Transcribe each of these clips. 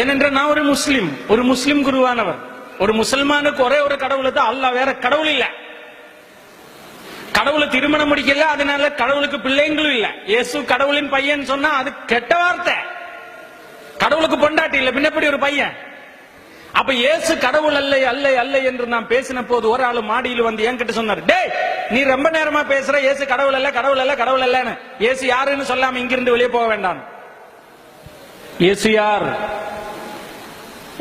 ஏனென்றால் நான் ஒரு முஸ்லிம் குருவானவர். ஒரு முசல்மானுக்கு ஒரே ஒரு கடவுள் தான் அல்லாஹ், வேற கடவுள் இல்ல. கடவுளை திருமணம் முடிக்கல, அதனால கடவுளுக்கு பிள்ளைங்களும் இல்ல. இயேசு கடவுளின் பையன் சொன்னா அது கெட்ட வார்த்தை. கடவுளுக்கு பொண்டாட்டி இல்ல, பின்னப்படி ஒரு பையன். அப்ப இயேசு கடவுள் அல்ல அல்ல அல்ல என்று நான் பேசின போது ஒரு ஆளு மாடியில் வந்து என்கிட்ட சொன்னார், டேய் நீ ரொம்ப நேரமா பேசுற, இயேசு கடவுள் அல்ல கடவுள் அல்ல கடவுள் அல்லன்னு. இயேசு யாருன்னு சொல்லாம இங்கிருந்து வெளியே போக வேண்டாம். இயேசு யார்?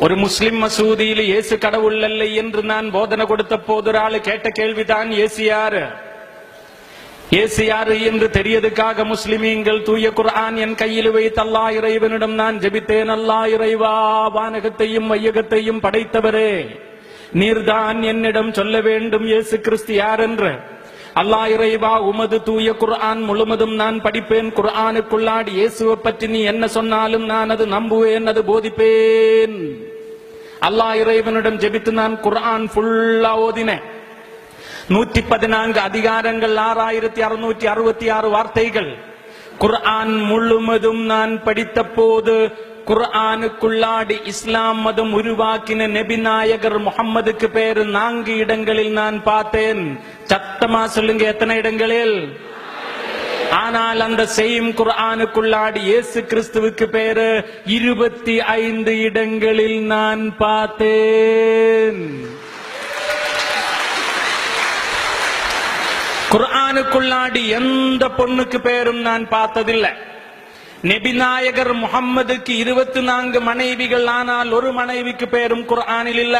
ஒரு முஸ்லிம் மசூதியில் இயேசு கடவுள் அல்ல என்று நான் போதனை கொடுத்த போது ஒரு ஆளு கேட்ட கேள்விதான், இயேசு யாரு? இயேசு யாரு என்று தெரியதுக்காக முஸ்லிமீன்கள் தூய குர்ஆன் என் கையில் வைத்து அல்லாஹ் இறைவனிடம் நான் ஜெபித்தேன். அல்லாஹ் இறைவா, வானகத்தையும் வையகத்தையும் படைத்தவரே, நீர்தான் என்னிடம் சொல்ல வேண்டும் இயேசு கிறிஸ்து யார் என்று. அல்லாஹ் இறைவா, உமது தூய குர்ஆன் முழுவதும் நான் படிப்பேன். குர்ஆனுக்குள்ளாடி இயேசுவை பற்றி நீ என்ன சொன்னாலும் நான் அது நம்புவேன், அது போதிப்பேன். அல்லாஹ் இறைவனிடம் ஜெபித்து நான் குர்ஆன் ஃபுல்லா ஓதினேன். 114 அதிகாரங்கள், 6666 வார்த்தைகள். குர்ஆன் முழுவதும் நான் படித்த போது குர்ஆனுக்குள்ளாடி இஸ்லாம் மதம் உருவாக்கின நபி நாயகர் முஹம்மதுக்கு பேரு 4 இடங்களில் நான் பார்த்தேன். சத்தமா சொல்லுங்க, எத்தனை இடங்களில்? ஆனால் அந்த செய்யும் குர்ஆனுக்குள்ளாடி இயேசு கிறிஸ்துவுக்கு பேரு 25 இடங்களில் நான் பார்த்தேன். குர்ஆனுக்குள்ளாடி எந்த பொண்ணுக்கு பேரும் நான் பார்த்ததில்லை. நபிநாயகர் முஹம்மதுக்கு 24 மனைவிகள், ஆனால் ஒரு மனைவிக்கு பேரும் குர்ஆனில் இல்ல.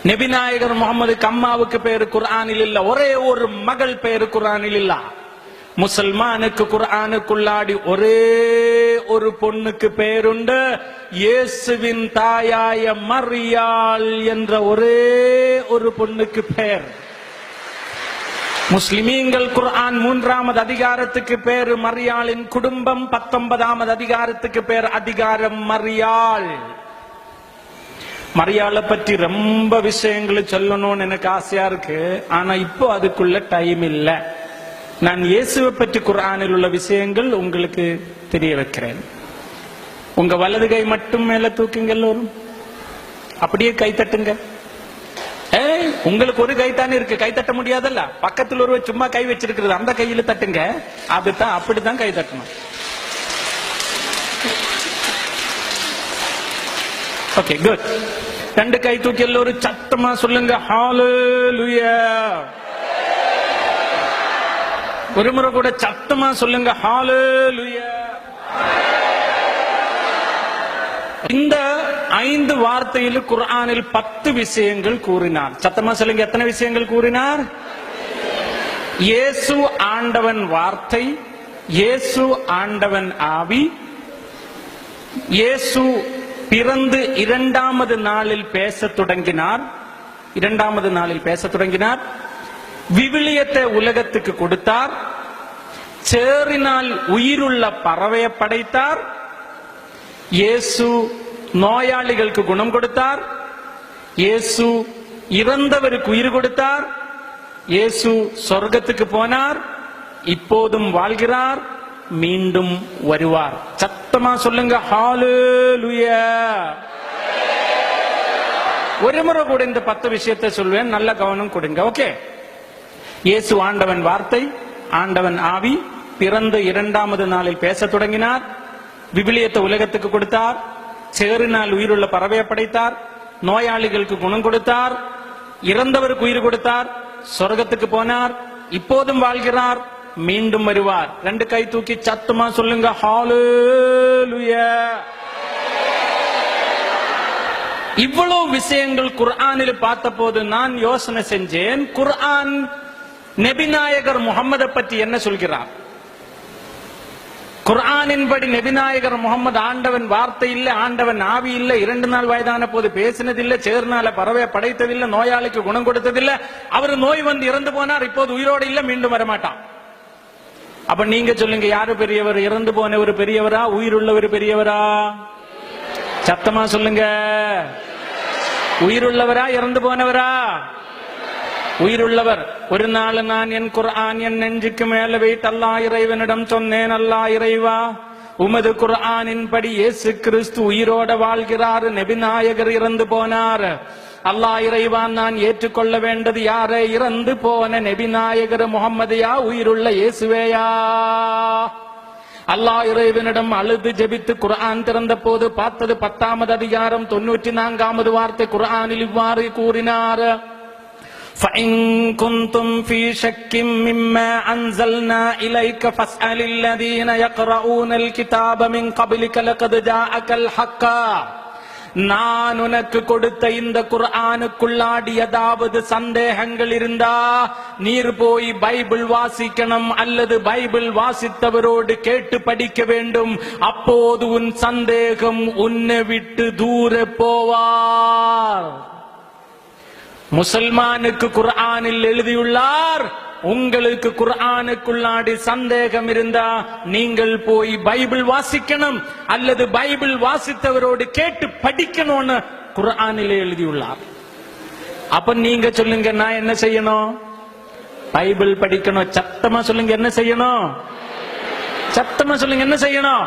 நபிநாயகர் முஹம்மதுக்கு அம்மாவுக்கு பேரு குர்ஆனில் இல்ல. ஒரே ஒரு மகள் பேரு குர்ஆனில் இல்ல. முசல்மானுக்கு குர்ஆனுக்குள்ளாடி ஒரே ஒரு பொண்ணுக்கு பேருண்டு, இயேசுவின் தாயாய மரியாள் என்ற ஒரே ஒரு பொண்ணுக்கு பேர். முஸ்லிமீன்கள் குர்ஆன் 3வது அதிகாரத்துக்கு பேரு மரியாளின் குடும்பம், 19வது அதிகாரத்துக்கு பேர் அதிகாரம் மரியாள். மரியாளை பற்றி ரொம்ப விஷயங்களை சொல்லணும்னு எனக்கு ஆசையா இருக்கு, ஆனா இப்போ அதுக்குள்ள டைம் இல்ல. நான் இயேசுவை பற்றி குர்ஆனில் உள்ள விஷயங்கள் உங்களுக்கு தெரிய வைக்கிறேன். உங்க வலது கை மட்டும் மேல தூக்குங்க, எல்லோரும் அப்படியே கை தட்டுங்க. உங்களுக்கு ஒரு கை தானே இருக்கு, கை தட்ட முடியாதல்ல. பக்கத்தில் ஒரு சும்மா கை வச்சிருக்கிறது, அந்த கையில தட்டுங்க. அதுதான், அப்படித்தான் கை தட்டணும். Okay, good. 2 கை தூக்கி எல்லோரும் சத்தமா சொல்லுங்க, ஹalleluya. ஒரு முறை கூட சத்தமா சொல்லுங்க, ஹalleluya. இந்த 5 வார்த்தையில் குர்ஆனில் 10 விஷயங்கள் கூறினார். சத்தமா சொல்லுங்க, எத்தனை விஷயங்கள் கூறினார்? இயேசு ஆண்டவன் வார்த்தை, இயேசு ஆண்டவன் ஆவி, இயேசு பிறந்து 2வது நாளில் பேசத் தொடங்கினார். 2வது நாளில் பேசத் தொடங்கினார். விவிலியத்தை உலகத்துக்கு கொடுத்தார். சேறினால் உயிருள்ள பறவையை படைத்தார். இயேசு நோயாளிகளுக்கு குணம் கொடுத்தார். இயேசு இறந்தவருக்கு உயிர் கொடுத்தார். இயேசு சொர்க்கத்துக்கு போனார், இப்போதும் வாழ்கிறார், மீண்டும் வருவார். சத்தமா சொல்லுங்க, ஹalleluya. ஒரு முறை கூட இந்த 10 விஷயத்தை சொல்வேன், நல்ல கவனம் கொடுங்க. ஓகே. இயேசு ஆண்டவன் வார்த்தை, ஆண்டவன் ஆவி, பிறந்து 2வது நாளில் பேச தொடங்கினார். விவிலியத்தை உலகத்துக்கு கொடுத்தார். சேறினால் உயிருள்ள பறவையை படைத்தார். நோயாளிகளுக்கு குணம் கொடுத்தார். இறந்தவருக்கு உயிர் கொடுத்தார். சொர்க்கத்துக்கு போனார், இப்போதும் வாழ்கிறார், மீண்டும் வருவார். 2 கை தூக்கி சத்தமா சொல்லுங்க, ஹalleluya. இவ்வளவு விஷயங்கள் குர்ஆனில் பார்த்த போது நான் யோசனை செஞ்சேன், குர்ஆன் நபிநாயகர் முஹம்மதை பற்றி என்ன சொல்கிறார்? குர்ஆனின் படி நபிநாயகர் முஹம்மது ஆண்டவன் வார்த்தை இல்ல, ஆண்டவன் ஆவி இல்ல, 2 நாள் வயதான போது பேசினதில்லை, சேர்னால பறவையை படைத்ததில்லை, நோயாளிக்கு குணம் கொடுத்ததில்லை, அவர் நோய் வந்து இறந்து போனார், இப்போது உயிரோடு இல்ல, மீண்டும் வரமாட்டான். அப்ப நீங்க சொல்லுங்க, யாரு பெரியவர்? இறந்து போனவர் பெரியவரா, உயிருள்ளவர் பெரியவரா? சத்தமா சொல்லுங்க, உயிருள்ளவரா இறந்து போனவரா? உயிருள்ளவர். ஒரு நாள் நான் என் குர்ஆன் என் நெஞ்சுக்கு மேல வைத்து அல்லாஹ் இறைவனிடம் சொன்னேன், அல்லாஹ் இறைவா, உமது குர்ஆனின் படி இயேசு கிறிஸ்து உயிரோட வாழ்கிறார், நபி நாயகர் இறந்து போனார். அல்லாஹ் இறைவான், நான் ஏற்றுக்கொள்ள வேண்டது யாரை? இறந்து போன நபி நாயகர் முகம்மதையா, உயிருள்ள இயேசுவேயா? அல்லாஹ் இறைவனிடம் அழுது ஜெபித்து குர்ஆன் திறந்த போது பார்த்தது 10வது அதிகாரம் 94வது வார்த்தை. குர்ஆனில் இவ்வாறு கூறினார்: فَإِن كُنتُمْ فِي شَكٍّ مِّمَّا أَنزَلْنَا إِلَيْكَ فَاسْأَلِ الَّذِينَ يَقْرَؤُونَ الْكِتَابَ مِن قَبْلِكَ لَقَدْ جَاءَكَ الْحَقُّ. நான் உனக்கு கொடுத்த இந்த குர்ஆனுக்குள்ளாடி ஏதாவது சந்தேகங்கள் இருந்தா நீர் போய் பைபிள் வாசிக்கணும், அல்லது பைபிள் வாசித்தவரோடு கேட்டு படிக்க வேண்டும். அப்போது உன் சந்தேகம் உன்னை விட்டு தூர போவார். முசல்மானுக்கு குர்ஆனில் எழுதியுள்ளார், உங்களுக்கு குர்ஆனுக்குள்ளாடி சந்தேகம் இருந்தா நீங்கள் போய் பைபிள் வாசிக்கணும், அல்லது பைபிள் வாசித்தவரோடு கேட்டு படிக்கணும்னு குர்ஆனிலே எழுதியுள்ளார். அப்ப நீங்க சொல்லுங்க, நான் என்ன செய்யணும்? பைபிள் படிக்கணும். சத்தமா சொல்லுங்க, என்ன செய்யணும்? சத்தமா சொல்லுங்க, என்ன செய்யணும்?